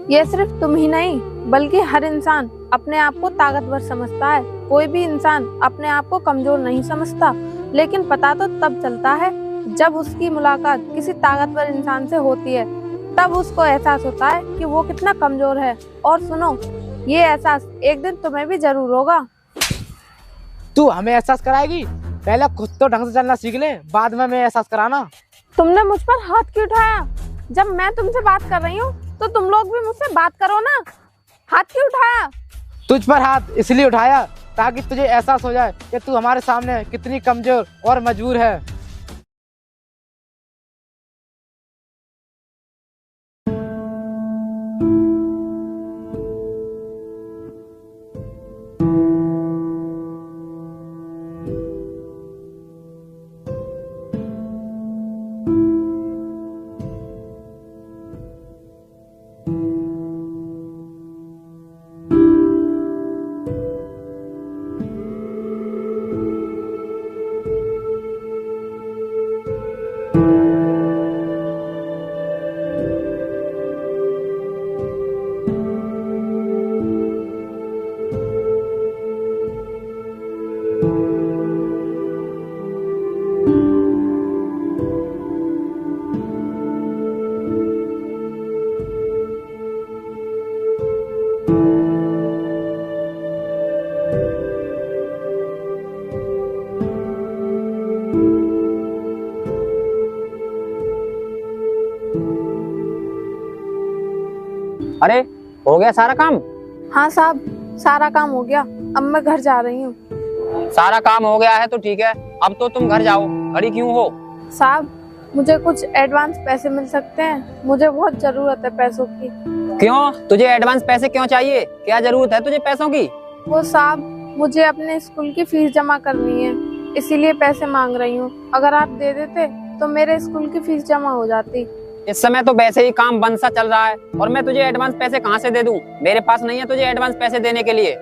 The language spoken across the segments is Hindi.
ये सिर्फ तुम ही नहीं बल्कि हर इंसान अपने आप को ताकतवर समझता है। कोई भी इंसान अपने आप को कमजोर नहीं समझता, लेकिन पता तो तब चलता है जब उसकी मुलाकात किसी ताकतवर इंसान से होती है। तब उसको एहसास होता है कि वो कितना कमजोर है। और सुनो, ये एहसास एक दिन तुम्हें भी जरूर होगा। तू हमें एहसास कराएगी? पहले खुद तो ढंग से चलना सीख ले, बाद में हमें एहसास कराना। तुमने मुझ पर हाथ क्यों उठाया? जब मैं तुमसे बात कर रही हूँ तो तुम लोग भी मुझसे बात करो ना। हाथ क्यों उठाया? तुझ पर हाथ इसलिए उठाया ताकि तुझे एहसास हो जाए कि तू हमारे सामने कितनी कमजोर और मजबूर है। अरे, हो गया सारा काम? हाँ साहब, सारा काम हो गया। अब मैं घर जा रही हूँ। सारा काम हो गया है तो ठीक है, अब तो तुम घर जाओ। खड़ी क्यों हो? साहब, मुझे कुछ एडवांस पैसे मिल सकते हैं? मुझे बहुत जरूरत है पैसों की। क्यों? तुझे एडवांस पैसे क्यों चाहिए? क्या जरूरत है तुझे पैसों की? वो साहब, मुझे अपने स्कूल की फीस जमा करनी है, इसीलिए पैसे मांग रही हूँ। अगर आप दे देते तो मेरे स्कूल की फीस जमा हो जाती। इस समय तो वैसे ही काम बंद सा चल रहा है और मैं तुझे एडवांस पैसे कहाँ से दे दूं? मेरे पास नहीं है तुझे एडवांस पैसे देने के लिए।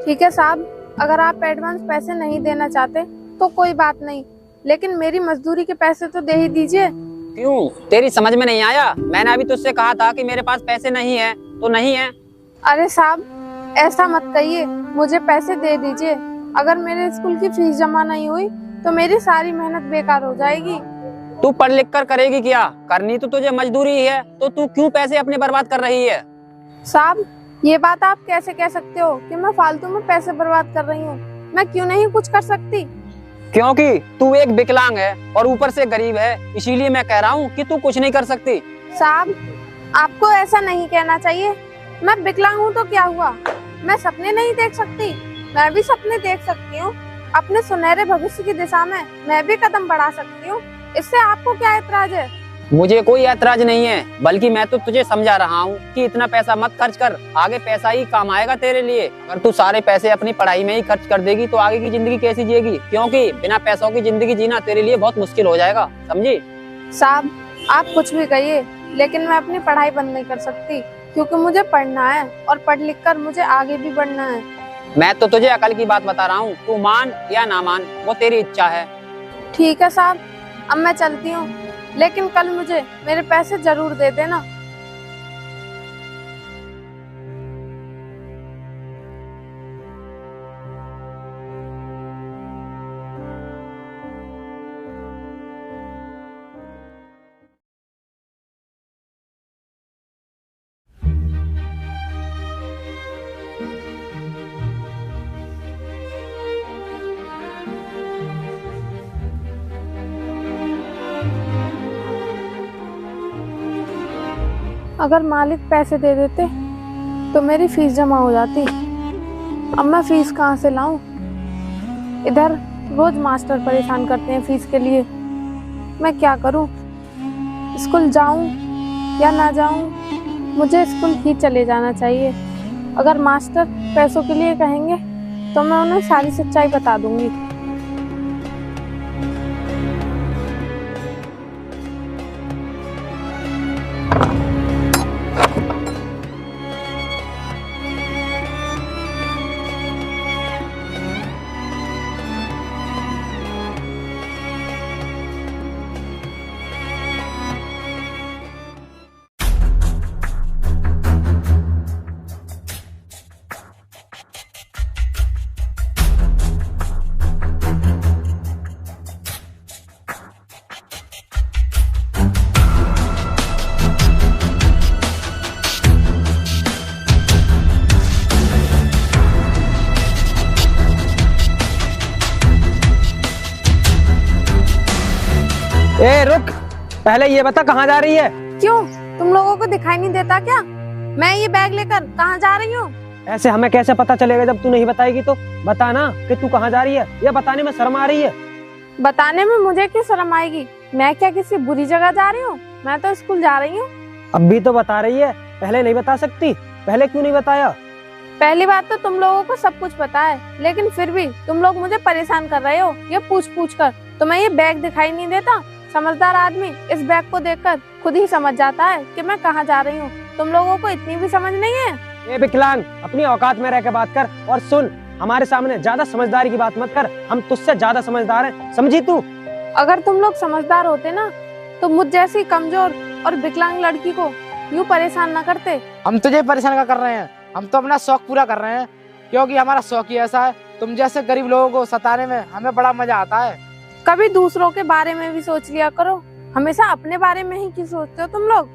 ठीक है साहब, अगर आप एडवांस पैसे नहीं देना चाहते तो कोई बात नहीं, लेकिन मेरी मजदूरी के पैसे तो दे ही दीजिए। क्यों? तेरी समझ में नहीं आया? मैंने अभी तुझसे कहा था कि मेरे पास पैसे नहीं है तो नहीं है। अरे साहब, ऐसा मत कहिए, मुझे पैसे दे दीजिए। अगर मेरे स्कूल की फीस जमा नहीं हुई तो मेरी सारी मेहनत बेकार हो जाएगी। तू पढ़ लिख कर करेगी क्या? करनी तो तुझे मजदूरी ही है, तो तू क्यों पैसे अपने बर्बाद कर रही है? साहब, ये बात आप कैसे कह सकते हो कि मैं फालतू में पैसे बर्बाद कर रही हूँ? मैं क्यों नहीं कुछ कर सकती? क्योंकि तू एक विकलांग है और ऊपर से गरीब है, इसीलिए मैं कह रहा हूँ कि तू कुछ नहीं कर सकती। साहब, आपको ऐसा नहीं कहना चाहिए। मैं विकलांग हूँ तो क्या हुआ? मैं सपने नहीं देख सकती? मैं भी सपने देख सकती हूँ। अपने सुनहरे भविष्य की दिशा में मैं भी कदम बढ़ा सकती हूँ। इससे आपको क्या ऐतराज है? मुझे कोई ऐतराज नहीं है, बल्कि मैं तो तुझे समझा रहा हूँ कि इतना पैसा मत खर्च कर। आगे पैसा ही काम आएगा तेरे लिए। अगर तू सारे पैसे अपनी पढ़ाई में ही खर्च कर देगी तो आगे की जिंदगी कैसी जिएगी? क्योंकि बिना पैसों की जिंदगी जीना तेरे लिए बहुत मुश्किल हो जाएगा, समझी? साहब, आप कुछ भी कहिए, लेकिन मैं अपनी पढ़ाई बंद नहीं कर सकती, क्योंकि मुझे पढ़ना है और पढ़ लिख कर मुझे आगे भी बढ़ना है। मैं तो तुझे अकल की बात बता रहा हूँ, तू मान या ना मान वो तेरी इच्छा है। ठीक है साहब, अब मैं चलती हूँ, लेकिन कल मुझे मेरे पैसे जरूर दे देना। अगर मालिक पैसे दे देते तो मेरी फीस जमा हो जाती। अब मैं फीस कहाँ से लाऊं? इधर रोज मास्टर परेशान करते हैं फीस के लिए। मैं क्या करूं? स्कूल जाऊं या ना जाऊं? मुझे स्कूल ही चले जाना चाहिए। अगर मास्टर पैसों के लिए कहेंगे तो मैं उन्हें सारी सच्चाई बता दूंगी। ए रुक, पहले ये बता कहाँ जा रही है? क्यों, तुम लोगों को दिखाई नहीं देता क्या? मैं ये बैग लेकर कहाँ जा रही हूँ? ऐसे हमें कैसे पता चलेगा जब तू नहीं बताएगी तो? बता ना कि तू कहाँ जा रही है, ये बताने में शर्म आ रही है। बताने में मुझे क्यों शर्म आएगी? मैं क्या किसी बुरी जगह जा रही हूँ? मैं तो स्कूल जा रही हूँ। अब भी तो बता रही है, पहले नहीं बता सकती? पहले क्यों नहीं बताया? पहली बात तो तुम लोगों को सब कुछ पता है, लेकिन फिर भी तुम लोग मुझे परेशान कर रहे हो ये पूछ कर। तुम्हें ये बैग दिखाई नहीं देता? समझदार आदमी इस बैग को देखकर खुद ही समझ जाता है कि मैं कहाँ जा रही हूँ। तुम लोगों को इतनी भी समझ नहीं है? ए विकलांग, अपनी औकात में रह के बात कर और सुन, हमारे सामने ज्यादा समझदारी की बात मत कर, हम तुझसे ज्यादा समझदार हैं, समझी तू? अगर तुम लोग समझदार होते ना तो मुझ जैसी कमजोर और विकलांग लड़की को यूँ परेशान न करते। हम तुझे परेशान क्या कर रहे हैं? हम तो अपना शौक पूरा कर रहे हैं, क्योंकि हमारा शौक ही ऐसा है। तुम जैसे गरीब लोगों को सताने में हमें बड़ा मजा आता है। कभी दूसरों के बारे में भी सोच लिया करो, हमेशा अपने बारे में ही क्यों सोचते हो तुम लोग?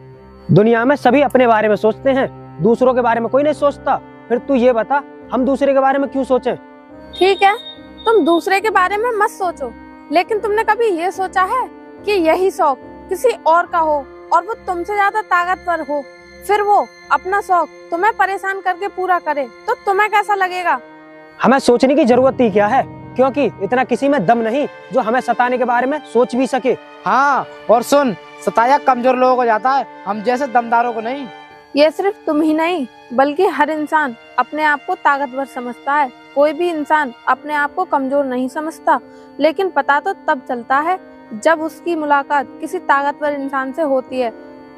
दुनिया में सभी अपने बारे में सोचते हैं, दूसरों के बारे में कोई नहीं सोचता। फिर तू ये बता, हम दूसरे के बारे में क्यों सोचें? ठीक है, तुम दूसरे के बारे में मत सोचो, लेकिन तुमने कभी ये सोचा है कि यही शौक किसी और का हो और वो तुमसे ज्यादा ताकतवर हो, फिर वो अपना शौक तुम्हें परेशान करके पूरा करे, तो तुम्हें कैसा लगेगा? हमें सोचने की जरूरत ही क्या है, क्योंकि इतना किसी में दम नहीं जो हमें सताने के बारे में सोच भी सके। हाँ, और सुन, सताया कमजोर लोगों को जाता है, हम जैसे दमदारों को नहीं। ये सिर्फ तुम ही नहीं बल्कि हर इंसान अपने आप को ताकतवर समझता है। कोई भी इंसान अपने आप को कमजोर नहीं समझता, लेकिन पता तो तब चलता है जब उसकी मुलाकात किसी ताकतवर इंसान से होती है,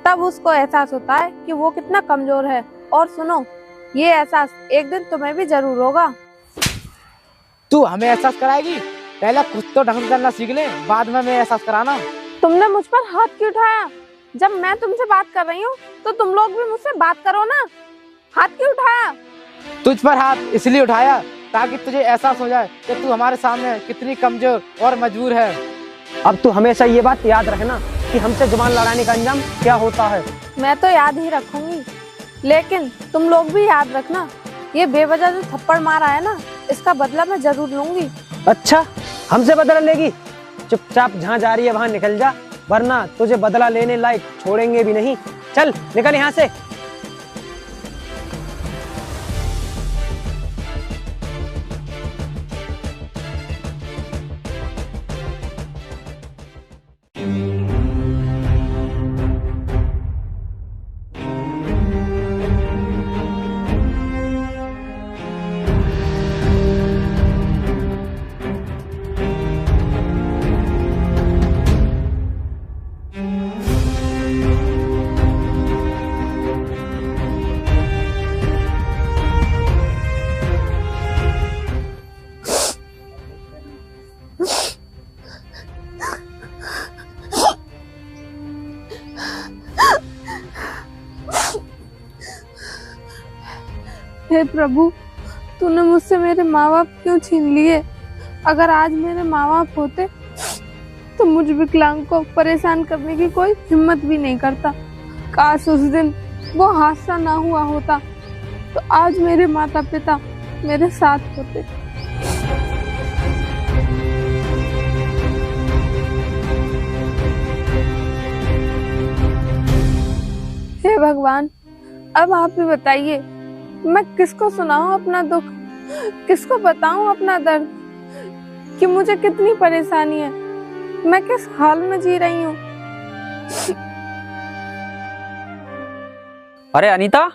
तब उसको एहसास होता है कि वो कितना कमजोर है। और सुनो, ये एहसास एक दिन तुम्हें भी जरूर होगा। तू हमें एहसास कराएगी? पहले खुद तो ढंग से करना सीख ले, बाद में हमें एहसास कराना। तुमने मुझ पर हाथ क्यों उठाया? जब मैं तुमसे बात कर रही हूँ तो तुम लोग भी मुझसे बात करो ना। हाथ क्यों उठाया? तुझ पर हाथ इसलिए उठाया ताकि तुझे एहसास हो जाए कि तू हमारे सामने कितनी कमजोर और मजबूर है। अब तू हमेशा ये बात याद रखना कि हमसे जुबान लड़ाने का अंजाम क्या होता है। मैं तो याद ही रखूंगी, लेकिन तुम लोग भी याद रखना, ये बेवजह जो थप्पड़ मारा है ना, इसका बदला मैं जरूर लूंगी। अच्छा, हमसे बदला लेगी? चुपचाप जहाँ जा रही है वहाँ निकल जा, वरना तुझे बदला लेने लायक छोड़ेंगे भी नहीं। चल निकल यहाँ से। हे प्रभु, तूने मुझसे मेरे माँ बाप क्यों छीन लिए? अगर आज मेरे माँ बाप होते तो मुझ विकलांग को परेशान करने की कोई हिम्मत भी नहीं करता। काश उस दिन वो हादसा ना हुआ होता तो आज मेरे माता पिता मेरे साथ होते। हे भगवान, अब आप ही बताइए, मैं किसको सुनाऊं अपना दुख, किसको बताऊं अपना दर्द कि मुझे कितनी परेशानी है, मैं किस हाल में जी रही हूँ। अरे अनीता,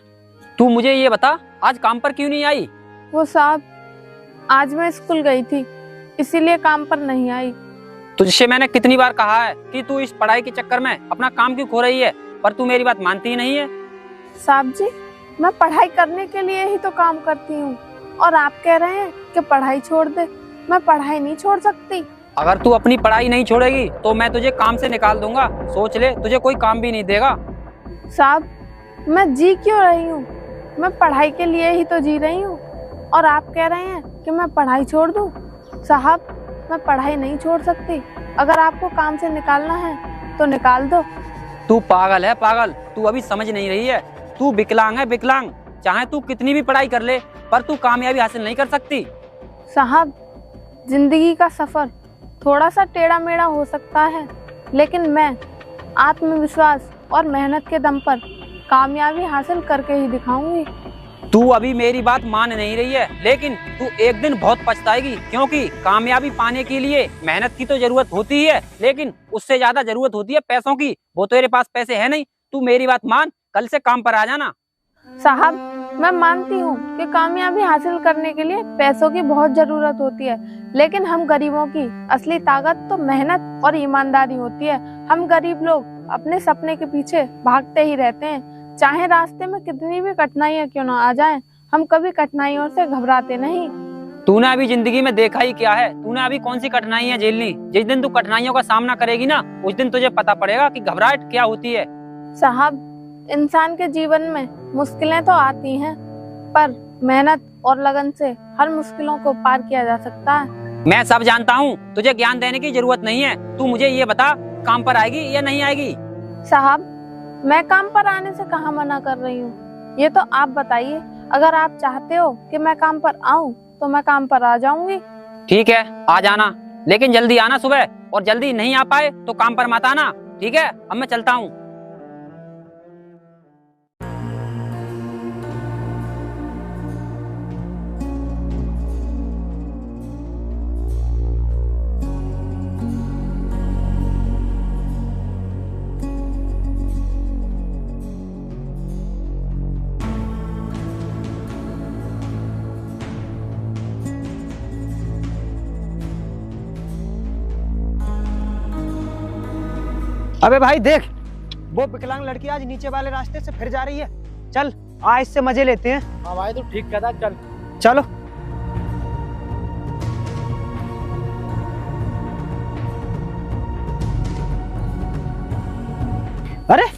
तू मुझे ये बता, आज काम पर क्यों नहीं आई? वो साहब, आज मैं स्कूल गई थी, इसीलिए काम पर नहीं आई। तुझसे मैंने कितनी बार कहा है कि तू इस पढ़ाई के चक्कर में अपना काम क्यों खो रही है, पर तू मेरी बात मानती ही नहीं है। साहब जी, मैं पढ़ाई करने के लिए ही तो काम करती हूँ, और आप कह रहे हैं कि पढ़ाई छोड़ दे। मैं पढ़ाई नहीं छोड़ सकती। अगर तू अपनी पढ़ाई नहीं छोड़ेगी तो मैं तुझे काम से निकाल दूंगा। सोच ले, तुझे कोई काम भी नहीं देगा। साहब, मैं जी क्यों रही हूँ? मैं पढ़ाई के लिए ही तो जी रही हूँ, और आप कह रहे हैं कि मैं पढ़ाई छोड़ दूँ। साहब, मैं पढ़ाई नहीं छोड़ सकती। अगर आपको काम से निकालना है तो निकाल दो। तू पागल है, पागल। तू अभी समझ नहीं रही है। तू विकलांग है, विकलांग। चाहे तू कितनी भी पढ़ाई कर ले, पर तू कामयाबी हासिल नहीं कर सकती। साहब, जिंदगी का सफर थोड़ा सा टेढ़ा मेढ़ा हो सकता है, लेकिन मैं आत्मविश्वास और मेहनत के दम पर कामयाबी हासिल करके ही दिखाऊंगी। तू अभी मेरी बात मान नहीं रही है, लेकिन तू एक दिन बहुत पछताएगी, क्योंकि कामयाबी पाने के लिए मेहनत की तो जरूरत होती ही है, लेकिन उससे ज्यादा जरूरत होती है पैसों की। वो तेरे पास पैसे है नहीं। तू मेरी बात मान, कल से काम पर आ जाना। साहब, मैं मानती हूँ कि कामयाबी हासिल करने के लिए पैसों की बहुत जरूरत होती है, लेकिन हम गरीबों की असली ताकत तो मेहनत और ईमानदारी होती है। हम गरीब लोग अपने सपने के पीछे भागते ही रहते हैं, चाहे रास्ते में कितनी भी कठिनाइयाँ क्यों ना आ जाएं, हम कभी कठिनाइयों से घबराते नहीं। तूने अभी जिंदगी में देखा ही क्या है? तूने अभी कौन सी कठिनाइयां झेलनी? जिस दिन तू कठिनाइयों का सामना करेगी ना, उस दिन तुझे पता पड़ेगा कि घबराहट क्या होती है। साहब, इंसान के जीवन में मुश्किलें तो आती हैं, पर मेहनत और लगन से हर मुश्किलों को पार किया जा सकता है। मैं सब जानता हूँ, तुझे ज्ञान देने की जरूरत नहीं है। तू मुझे ये बता, काम पर आएगी या नहीं आएगी? साहब, मैं काम पर आने से कहाँ मना कर रही हूँ, ये तो आप बताइए। अगर आप चाहते हो कि मैं काम पर आऊँ तो मैं काम पर आ जाऊंगी। ठीक है, आ जाना, लेकिन जल्दी आना सुबह, और जल्दी नहीं आ पाए तो काम पर मत आना। ठीक है, अब मैं चलता हूँ। अबे भाई देख, वो विकलांग लड़की आज नीचे वाले रास्ते से फिर जा रही है। चल आज इससे मजे लेते हैं। हाँ भाई, तू ठीक कहता, चल। चलो। अरे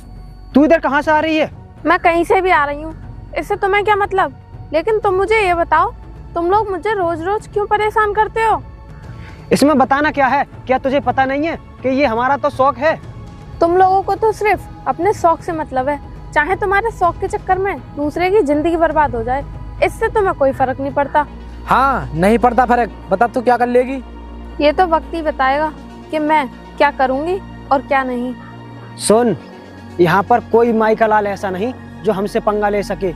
तू इधर कहाँ से आ रही है? मैं कहीं से भी आ रही हूँ, इससे तुम्हें क्या मतलब? लेकिन तुम मुझे ये बताओ, तुम लोग मुझे रोज रोज क्यों परेशान करते हो? इसमें बताना क्या है? क्या तुझे पता नहीं है कि ये हमारा तो शौक है? तुम लोगों को तो सिर्फ अपने शौक से मतलब है, चाहे तुम्हारे शौक के चक्कर में दूसरे की जिंदगी बर्बाद हो जाए, इससे तुम्हें कोई फर्क नहीं पड़ता। हाँ, नहीं पड़ता फर्क। बता तू क्या कर लेगी? ये तो वक्त ही बताएगा कि मैं क्या करूँगी और क्या नहीं। सुन, यहाँ पर कोई माई का लाल ऐसा नहीं जो हमसे पंगा ले सके।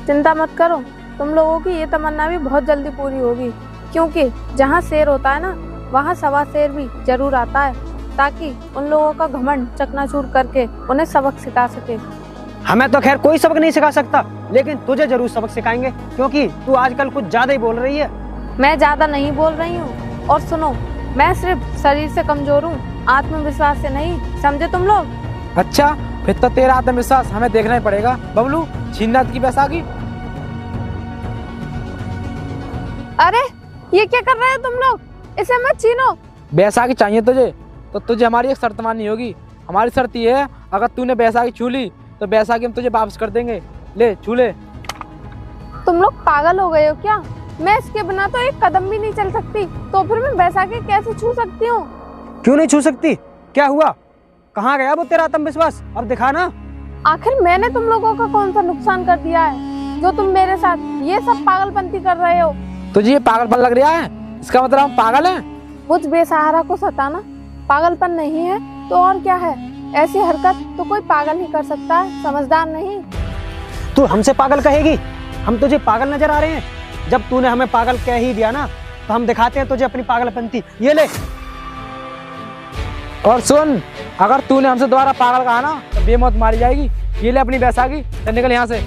चिंता मत करो, तुम लोगों की ये तमन्ना भी बहुत जल्दी पूरी होगी, क्योंकि जहाँ शेर होता है ना, वहाँ सवा शेर भी जरूर आता है, ताकि उन लोगों का घमंड चकनाचूर करके उन्हें सबक सिखा सके। हमें तो खैर कोई सबक नहीं सिखा सकता, लेकिन तुझे जरूर सबक सिखाएंगे, क्योंकि तू आजकल कुछ ज्यादा ही बोल रही है। मैं ज्यादा नहीं बोल रही हूँ, और सुनो, मैं सिर्फ शरीर से कमजोर हूँ, आत्मविश्वास से नहीं, समझे तुम लोग? अच्छा, फिर तो तेरा आत्मविश्वास हमें देखना ही पड़ेगा। बबलू, छीनना की बैसाखी। अरे ये क्या कर रहे हो तुम लोग? इसे मत छीनो। बैसाखी चाहिए तुझे तो तुझे हमारी एक शर्त माननी होगी। हमारी शर्त ये है, अगर तूने बैसाखी छू ली तो बैसाखी हम तुझे वापस कर देंगे। ले, छू ले। तुम लोग पागल हो गए हो क्या? मैं इसके बिना तो एक कदम भी नहीं चल सकती, तो फिर मैं बैसाखी कैसे छू सकती हूँ? क्यों नहीं छू सकती? क्या हुआ? कहाँ गया वो तेरा आत्मविश्वास? अब दिखा ना। आखिर मैंने तुम लोगों का कौन सा नुकसान कर दिया है जो तुम मेरे साथ ये सब पागलपंती कर रहे हो? तुझे ये पागलपन लग रहा है? इसका मतलब हम पागल हैं? मुझ बेसहारा को सताना पागलपन नहीं है तो और क्या है? ऐसी हरकत तो कोई पागल ही कर सकता है, समझदार नहीं। तू हमसे पागल कहेगी? हम तुझे पागल नजर आ रहे हैं? जब तूने हमें पागल कह ही दिया ना, तो हम दिखाते हैं तुझे अपनी पागलपंती। ये ले। और सुन, अगर तूने हमसे दोबारा पागल कहा ना तो बेमौत मारी जाएगी। ये ले अपनी बैसाखी, चल निकल यहाँ से।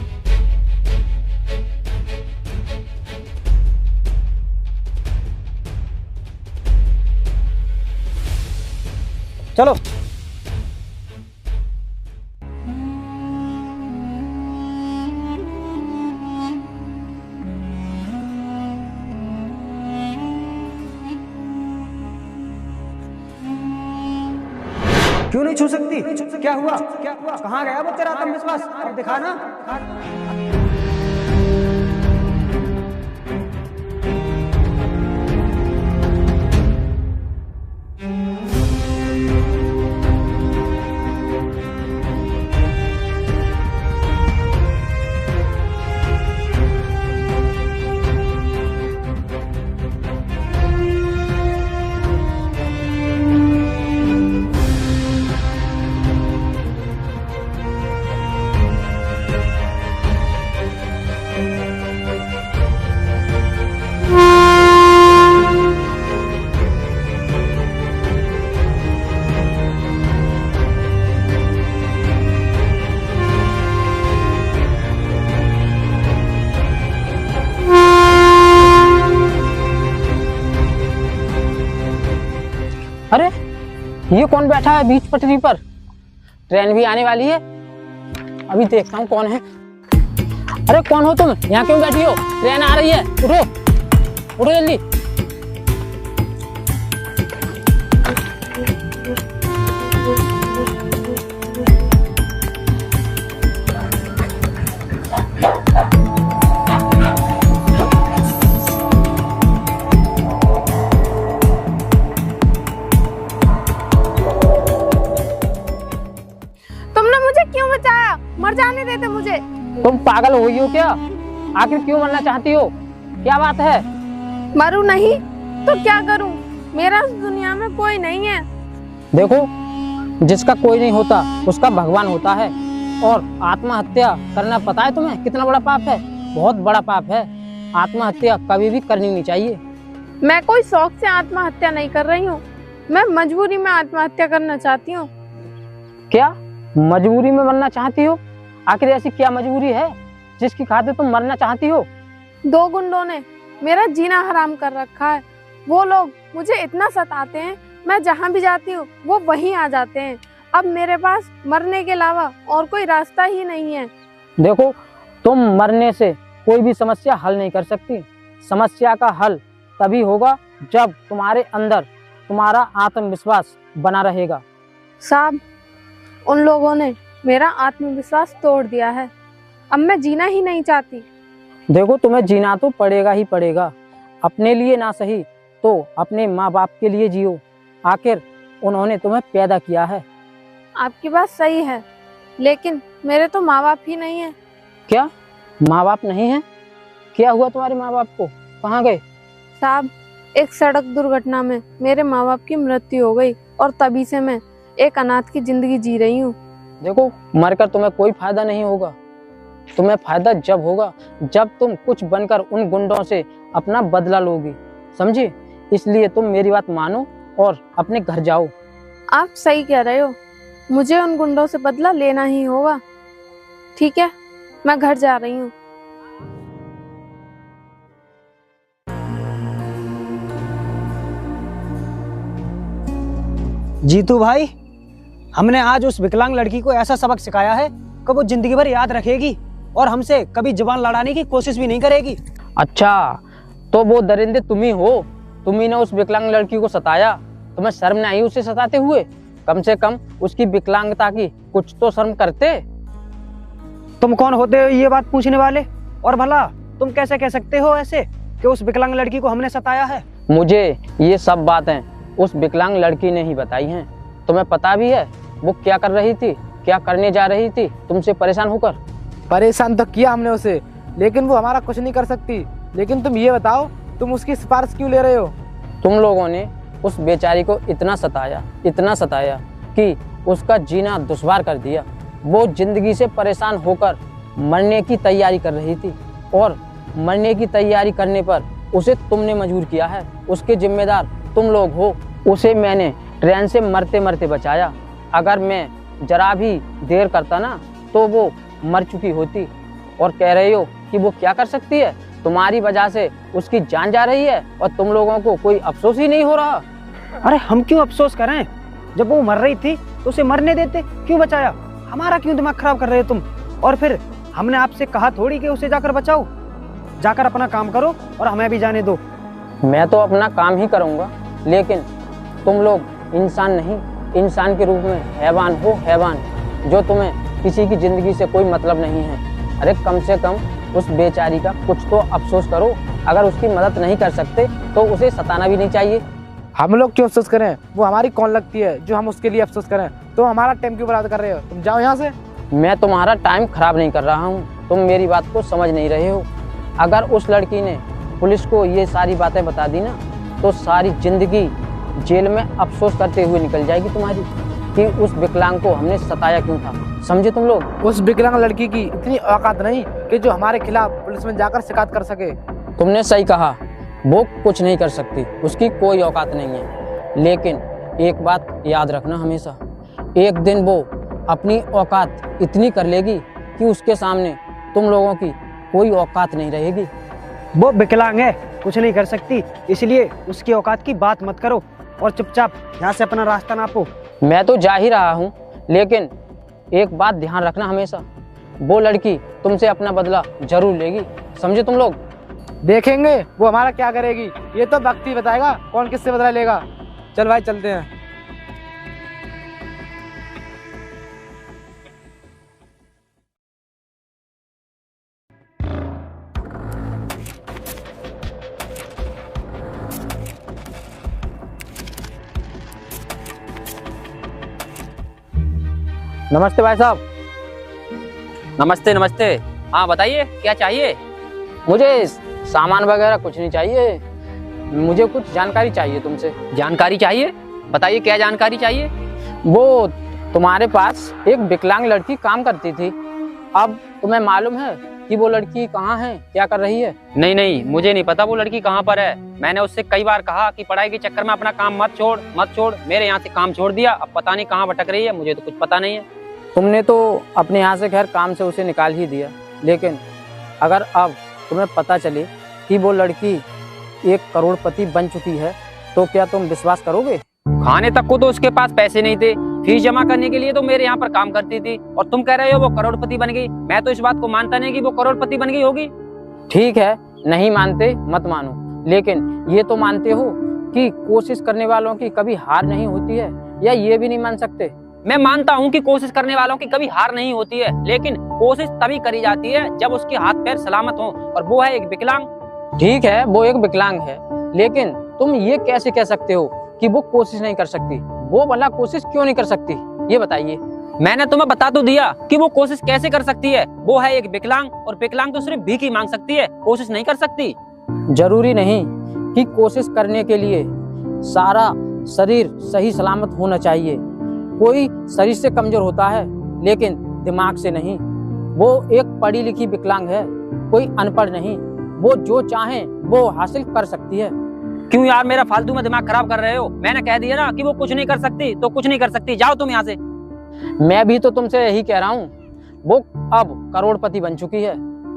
चलो। क्यों नहीं छू सकती? क्या हुआ? कहाँ गया वो तेरा आत्मविश्वास? अब दिखा ना। ये कौन बैठा है बीच पटरी पर? ट्रेन भी आने वाली है, अभी देखता हूँ कौन है। अरे कौन हो तुम, यहाँ क्यों बैठी हो? ट्रेन आ रही है, उठो उठो जल्दी। तुमने मुझे क्यों बचाया? मर जाने देते मुझे। तुम पागल हो गई हो क्या? आखिर क्यों मरना चाहती हो? क्या बात है? मरूं नहीं तो क्या करूं? मेरा इस दुनिया में कोई नहीं है। देखो, जिसका कोई नहीं होता उसका भगवान होता है। और आत्महत्या करना पता है तुम्हें कितना बड़ा पाप है? बहुत बड़ा पाप है। आत्महत्या कभी भी करनी नहीं चाहिए। मैं कोई शौक से आत्महत्या नहीं कर रही हूँ, मैं मजबूरी में आत्महत्या करना चाहती हूँ। क्या मजबूरी में मरना चाहती हो? आखिर ऐसी क्या मजबूरी है जिसकी खातिर तुम मरना चाहती हो? 2 गुंडों ने मेरा जीना हराम कर रखा है। वो लोग मुझे इतना सताते हैं, मैं जहाँ भी जाती हूँ वो वहीं आ जाते हैं। अब मेरे पास मरने के अलावा और कोई रास्ता ही नहीं है। देखो, तुम मरने से कोई भी समस्या हल नहीं कर सकती। समस्या का हल तभी होगा जब तुम्हारे अंदर तुम्हारा आत्मविश्वास बना रहेगा। साहब, उन लोगों ने मेरा आत्मविश्वास तोड़ दिया है। अब मैं जीना ही नहीं चाहती। देखो, तुम्हें जीना तो पड़ेगा ही पड़ेगा। अपने लिए ना सही तो अपने माँ बाप के लिए जियो। आखिर उन्होंने तुम्हें पैदा किया है। आपकी बात सही है, लेकिन मेरे तो माँ बाप ही नहीं है। क्या माँ बाप नहीं है? क्या हुआ तुम्हारे माँ बाप को? कहाँ गए? साहब, एक सड़क दुर्घटना में मेरे माँ बाप की मृत्यु हो गई और तभी से मैं एक अनाथ की जिंदगी जी रही हूँ। देखो, मरकर तुम्हें कोई फायदा नहीं होगा। तुम्हें फायदा जब होगा जब तुम कुछ बनकर उन गुंडों से अपना बदला लोगी, समझी? इसलिए तुम मेरी बात मानो और अपने घर जाओ। आप सही कह रहे हो, मुझे उन गुंडों से बदला लेना ही होगा। ठीक है, मैं घर जा रही हूँ। जीतू भाई, हमने आज उस विकलांग लड़की को ऐसा सबक सिखाया है कि वो जिंदगी भर याद रखेगी और हमसे कभी जुबान लड़ाने की कोशिश भी नहीं करेगी। अच्छा, तो वो दरिंदे तुम ही हो? तुम ही ने उस विकलांग लड़की को सताया। तुम्हें शर्म नहीं आई उसे सताते हुए? कम से कम उसकी विकलांगता की कुछ तो शर्म करते। तुम कौन होते हो ये बात पूछने वाले? और भला तुम कैसे कह सकते हो ऐसे कि उस विकलांग लड़की को हमने सताया है? मुझे ये सब बातें उस विकलांग लड़की ने ही बताई हैं। तुम्हें पता भी है वो क्या कर रही थी, क्या करने जा रही थी तुमसे परेशान होकर? परेशान तो किया हमने उसे, लेकिन वो हमारा कुछ नहीं कर सकती। लेकिन तुम ये बताओ, तुम उसकी सिफारिश क्यों ले रहे हो? तुम लोगों ने उस बेचारी को इतना सताया कि उसका जीना दुश्वार कर दिया। वो जिंदगी से परेशान होकर मरने की तैयारी कर रही थी और मरने की तैयारी करने पर उसे तुमने मजबूर किया है। उसके जिम्मेदार तुम लोग हो। उसे मैंने ट्रेन से मरते मरते बचाया। अगर मैं जरा भी देर करता ना तो वो मर चुकी होती। और कह रहे हो कि वो क्या कर सकती है? तुम्हारी वजह से उसकी जान जा रही है और तुम लोगों को कोई अफसोस ही नहीं हो रहा। अरे हम क्यों अफसोस करें? जब वो मर रही थी तो उसे मरने देते, क्यों बचाया? हमारा क्यों दिमाग खराब कर रहे हो तुम? और फिर हमने आपसे कहा थोड़ी कि उसे जाकर बचाओ। जाकर अपना काम करो और हमें भी जाने दो। मैं तो अपना काम ही करूँगा, लेकिन तुम लोग इंसान नहीं, इंसान के रूप में हैवान हो, हैवान, जो तुम्हें किसी की जिंदगी से कोई मतलब नहीं है। अरे कम से कम उस बेचारी का कुछ तो अफसोस करो। अगर उसकी मदद नहीं कर सकते तो उसे सताना भी नहीं चाहिए। हम लोग क्यों अफसोस करें? वो हमारी कौन लगती है जो हम उसके लिए अफसोस करें? तो हमारा टाइम क्यों बर्बाद कर रहे हो? तुम जाओ यहाँ से। मैं तुम्हारा टाइम खराब नहीं कर रहा हूँ, तुम मेरी बात को समझ नहीं रहे हो। अगर उस लड़की ने पुलिस को ये सारी बातें बता दी ना तो सारी जिंदगी जेल में अफसोस करते हुए निकल जाएगी तुम्हारी कि उस विकलांग को हमने सताया क्यों था। समझे तुम लोग? उस विकलांग लड़की की इतनी औकात नहीं कि जो हमारे खिलाफ पुलिस में जाकर शिकायत कर सके। तुमने सही कहा, वो कुछ नहीं कर सकती, उसकी कोई औकात नहीं है। लेकिन एक बात याद रखना हमेशा, एक दिन वो अपनी औकात इतनी कर लेगी कि उसके सामने तुम लोगों की कोई औकात नहीं रहेगी। वो विकलांग है, कुछ नहीं कर सकती, इसलिए उसकी औकात की बात मत करो। और चुपचाप यहाँ से अपना रास्ता नापो। मैं तो जा ही रहा हूँ, लेकिन एक बात ध्यान रखना हमेशा, वो लड़की तुमसे अपना बदला जरूर लेगी, समझे तुम लोग। देखेंगे वो हमारा क्या करेगी, ये तो वक्त ही बताएगा कौन किससे बदला लेगा। चल भाई चलते हैं। नमस्ते भाई साहब। नमस्ते नमस्ते। हाँ बताइए क्या चाहिए। मुझे सामान वगैरह कुछ नहीं चाहिए, मुझे कुछ जानकारी चाहिए तुमसे। जानकारी चाहिए? बताइए क्या जानकारी चाहिए। वो तुम्हारे पास एक विकलांग लड़की काम करती थी, अब तुम्हें मालूम है कि वो लड़की कहाँ है, क्या कर रही है? नहीं नहीं, मुझे नहीं पता वो लड़की कहाँ पर है। मैंने उससे कई बार कहा कि पढ़ाई के चक्कर में अपना काम मत छोड़। मेरे यहाँ से काम छोड़ दिया, अब पता नहीं कहाँ भटक रही है, मुझे तो कुछ पता नहीं है। तुमने तो अपने यहाँ से खैर काम से उसे निकाल ही दिया, लेकिन अगर अब तुम्हें पता चले कि वो लड़की 1 करोड़पति बन चुकी है तो क्या तुम विश्वास करोगे? खाने तक को तो उसके पास पैसे नहीं थे, फीस जमा करने के लिए तो मेरे यहाँ पर काम करती थी, और तुम कह रहे हो वो करोड़पति बन गई। मैं तो इस बात को मानता नहीं कि वो करोड़पति बन गई होगी। ठीक है, नहीं मानते मत मानो, लेकिन ये तो मानते हो कि कोशिश करने वालों की कभी हार नहीं होती है, या ये भी नहीं मान सकते? मैं मानता हूँ कि कोशिश करने वालों की कभी हार नहीं होती है, लेकिन कोशिश तभी करी जाती है जब उसके हाथ पैर सलामत हों, और वो है एक विकलांग। ठीक है, वो एक विकलांग है, लेकिन तुम ये कैसे कह सकते हो कि वो कोशिश नहीं कर सकती? वो भला कोशिश क्यों नहीं कर सकती, ये बताइए। मैंने तुम्हें बता तो दिया कि वो कोशिश कैसे कर सकती है। वो है एक विकलांग, और विकलांग तो सिर्फ भीख ही मांग सकती है, कोशिश नहीं कर सकती। जरूरी नहीं कि कोशिश करने के लिए सारा शरीर सही सलामत होना चाहिए। कोई शरीर से कमजोर होता है, लेकिन दिमाग से नहीं। वो एक पढ़ी लिखी विकलांग है, कोई अनपढ़ नहीं। वो जो चाहे वो हासिल कर सकती है। क्यों यार मेरा फालतू में दिमाग खराब कर रहे हो? मैंने कह दिया ना कि वो कुछ नहीं कर सकती तो कुछ नहीं कर सकती, जाओ तुम यहाँ से। मैं भी तो तुमसे यही कह रहा हूँ, वो अब करोड़पति बन चुकी है,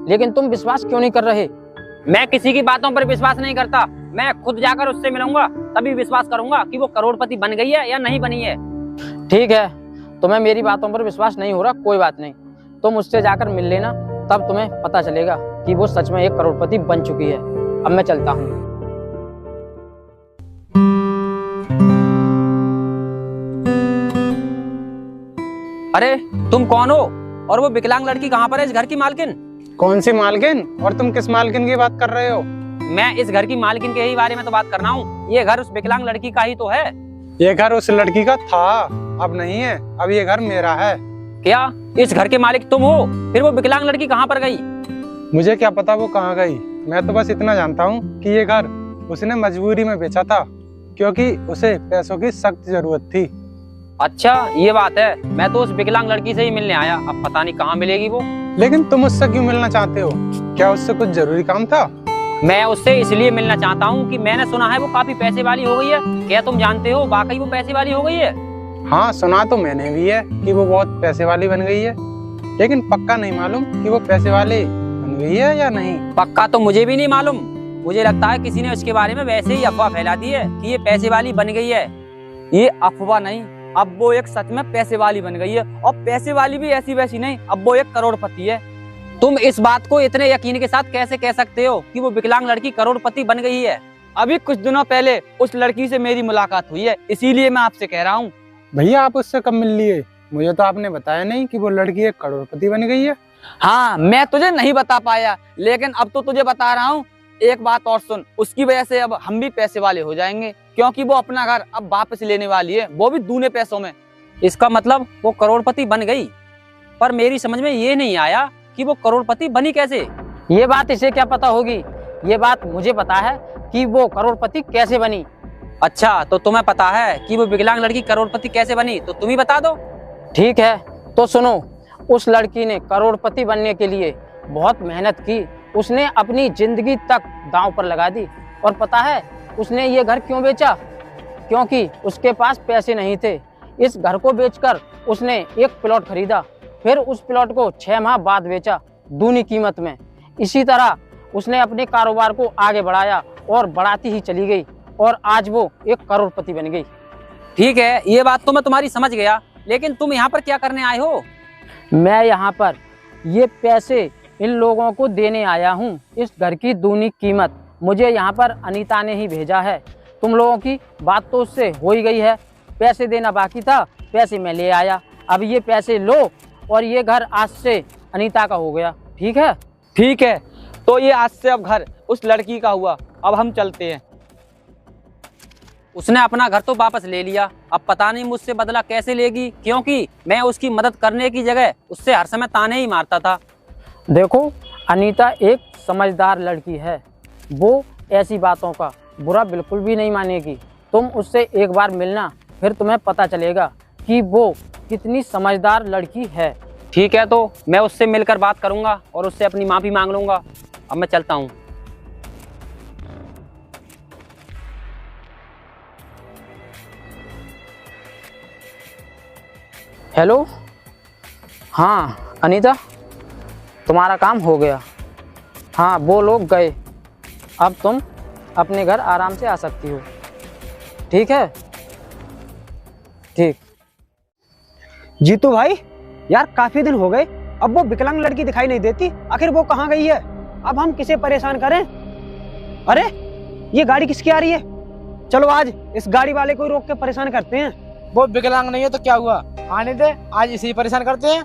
लेकिन तुम विश्वास क्यों नहीं कर रहे? मैं किसी की बातों पर विश्वास नहीं करता, मैं खुद जाकर उससे मिलूंगा, तभी विश्वास करूंगा कि वो करोड़पति बन गई है या नहीं बनी है। ठीक है, तुम्हें मेरी बातों पर विश्वास नहीं हो रहा, कोई बात नहीं, तुम उससे जाकर मिल लेना, तब तुम्हें पता चलेगा कि वो सच में 1 करोड़पति बन चुकी है। अब मैं चलता हूँ। अरे तुम कौन हो, और वो विकलांग लड़की कहाँ पर है, इस घर की मालकिन? कौन सी मालकिन, और तुम किस मालकिन की बात कर रहे हो? मैं इस घर की मालकिन के ही बारे में तो बात कर रहा हूँ। ये घर उस विकलांग लड़की का ही तो है। ये घर उस लड़की का था, अब नहीं है, अब ये घर मेरा है। क्या इस घर के मालिक तुम हो? फिर वो विकलांग लड़की कहाँ पर गई? मुझे क्या पता वो कहाँ गई, मैं तो बस इतना जानता हूँ कि ये घर उसने मजबूरी में बेचा था, क्योंकि उसे पैसों की सख्त जरूरत थी। अच्छा ये बात है, मैं तो उस विकलांग लड़की से ही मिलने आया, अब पता नहीं कहाँ मिलेगी वो। लेकिन तुम उससे क्यों मिलना चाहते हो, क्या उससे कुछ जरूरी काम था? मैं उससे इसलिए मिलना चाहता हूँ कि मैंने सुना है वो काफी पैसे वाली हो गई है। क्या तुम जानते हो वाकई वो पैसे वाली हो गई है? हाँ सुना तो मैंने भी है कि वो बहुत पैसे वाली बन गई है, लेकिन पक्का नहीं मालूम कि वो पैसे वाली बन गई है या नहीं। पक्का तो मुझे भी नहीं मालूम, मुझे लगता है किसी ने उसके बारे में वैसे ही अफवाह फैला दी है कि ये पैसे वाली बन गई है। ये अफवाह नहीं, अब वो एक सच में पैसे वाली बन गई है, और पैसे वाली भी ऐसी वैसी नहीं, अब वो 1 करोड़पति है। तुम इस बात को इतने यकीन के साथ कैसे कह सकते हो कि वो विकलांग लड़की करोड़पति बन गई है? अभी कुछ दिनों पहले उस लड़की से मेरी मुलाकात हुई है, इसीलिए मैं आपसे कह रहा हूँ। भैया आप उससे कब मिल लिए? मुझे तो आपने बताया नहीं कि वो लड़की 1 करोड़पति बन गई है। हाँ मैं तुझे नहीं बता पाया, लेकिन अब तो तुझे बता रहा हूँ। एक बात और सुन, उसकी वजह से अब हम भी पैसे वाले हो जाएंगे, क्योंकि वो अपना घर अब वापस लेने वाली है, वो भी दूने पैसों में। इसका मतलब वो करोड़पति बन गई, पर मेरी समझ में ये नहीं आया कि वो करोड़पति बनी कैसे? ये बात इसे क्या पता होगी, ये बात मुझे पता है कि वो करोड़पति कैसे बनी। अच्छा तो तुम्हें पता है कि वो विकलांग लड़की करोड़पति कैसे बनी, तो तुम ही बता दो। ठीक है तो सुनो, उस लड़की ने करोड़पति बनने के लिए बहुत मेहनत की, उसने अपनी जिंदगी तक दांव पर लगा दी। और पता है उसने ये घर क्यों बेचा? क्योंकि उसके पास पैसे नहीं थे। इस घर को बेचकर उसने एक प्लॉट खरीदा, फिर उस प्लॉट को 6 माह बाद बेचा दूनी कीमत में। इसी तरह उसने अपने कारोबार को आगे बढ़ाया और बढ़ाती ही चली गई। और आज वो 1 करोड़पति बन गई। ठीक है, ये बात तो मैं तुम्हारी समझ गया, लेकिन तुम यहाँ पर क्या करने आए हो? मैं यहाँ पर ये पैसे इन लोगों को देने आया हूँ। इस घर की दूनी कीमत मुझे यहाँ पर अनीता ने ही भेजा है। तुम लोगों की बात तो उससे हो ही गई है, पैसे देना बाकी था, पैसे मैं ले आया। अब ये पैसे लो और ये घर आज से अनीता का हो गया। ठीक है? ठीक है, तो ये आज से अब घर उस लड़की का हुआ। अब हम चलते हैं। उसने अपना घर तो वापस ले लिया, अब पता नहीं मुझसे बदला कैसे लेगी, क्योंकि मैं उसकी मदद करने की जगह उससे हर समय ताने ही मारता था। देखो, अनीता एक समझदार लड़की है, वो ऐसी बातों का बुरा बिल्कुल भी नहीं मानेगी। तुम उससे एक बार मिलना, फिर तुम्हें पता चलेगा कि वो कितनी समझदार लड़की है। ठीक है, तो मैं उससे मिलकर बात करूंगा और उससे अपनी माफी मांग लूंगा। अब मैं चलता हूँ। हेलो, हाँ अनीता, तुम्हारा काम हो गया। हाँ, वो लोग गए, अब तुम अपने घर आराम से आ सकती हो। ठीक है? ठीक। जीतू भाई, यार काफी दिन हो गए, अब वो विकलांग लड़की दिखाई नहीं देती। आखिर वो कहाँ गई है? अब हम किसे परेशान करें? अरे ये गाड़ी किसकी आ रही है? चलो आज इस गाड़ी वाले को रोक के परेशान करते हैं। वो विकलांग नहीं है तो क्या हुआ, आने दे, आज इसे ही परेशान करते हैं।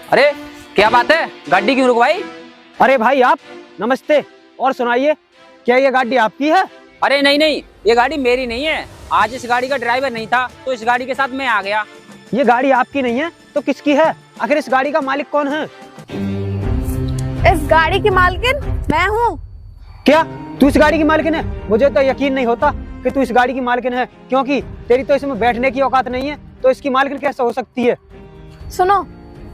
अरे क्या बात है, गाड़ी क्यों रुकवाई? अरे भाई आप, नमस्ते। और सुनाइए, क्या ये गाड़ी आपकी है? अरे नहीं नहीं, ये गाड़ी मेरी नहीं है। आज इस गाड़ी का ड्राइवर नहीं था, तो इस गाड़ी के साथ मैं आ गया। ये गाड़ी आपकी नहीं है तो किसकी है? आखिर इस गाड़ी का मालिक कौन है? इस गाड़ी की मालकिन मैं हूँ। क्या तू इस गाड़ी की मालकिन है? मुझे तो यकीन नहीं होता कि तू इस गाड़ी की मालकिन है, क्योंकि तेरी तो इसमें बैठने की औकात नहीं है, तो इसकी मालकिन कैसे हो सकती है? सुनो,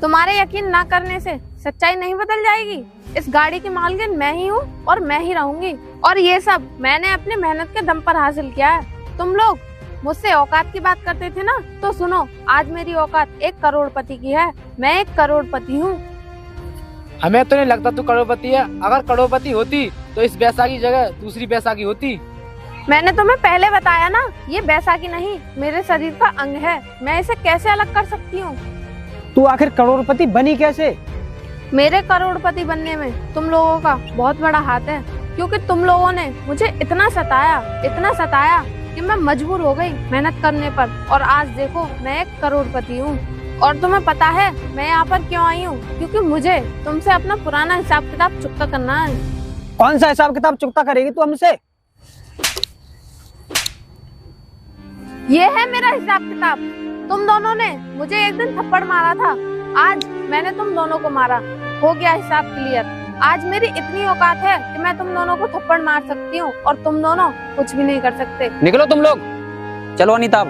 तुम्हारे यकीन ना करने से सच्चाई नहीं बदल जाएगी। इस गाड़ी की मालकिन मैं ही हूँ और मैं ही रहूंगी, और ये सब मैंने अपनी मेहनत के दम पर हासिल किया है। तुम लोग मुझसे औकात की बात करते थे ना, तो सुनो, आज मेरी औकात 1 करोड़पति की है। मैं 1 करोड़पति हूँ। हमें तो नहीं लगता तू करोड़पति है। अगर करोड़पति होती तो इस बैसाखी जगह दूसरी बैसाखी होती। मैंने तुम्हें पहले बताया ना, ये बैसाखी नहीं, मेरे शरीर का अंग है। मैं इसे कैसे अलग कर सकती हूँ? तू आखिर करोड़पति बनी कैसे? मेरे करोड़पति बनने में तुम लोगों का बहुत बड़ा हाथ है, क्योंकि तुम लोगों ने मुझे इतना सताया कि मैं मजबूर हो गई मेहनत करने पर, और आज देखो मैं 1 करोड़पति हूँ। और तुम्हें पता है मैं यहाँ पर क्यों आई हूँ? क्योंकि मुझे तुमसे अपना पुराना हिसाब किताब चुकता करना है। कौन सा हिसाब किताब चुकता करेगी तू हमसे? ये है मेरा हिसाब किताब। तुम दोनों ने मुझे एक दिन थप्पड़ मारा था, आज मैंने तुम दोनों को मारा, हो गया हिसाब क्लियर। आज मेरी इतनी औकात है कि मैं तुम दोनों को थप्पड़ मार सकती हूँ और तुम दोनों कुछ भी नहीं कर सकते। निकलो तुम लोग, चलो अनीता।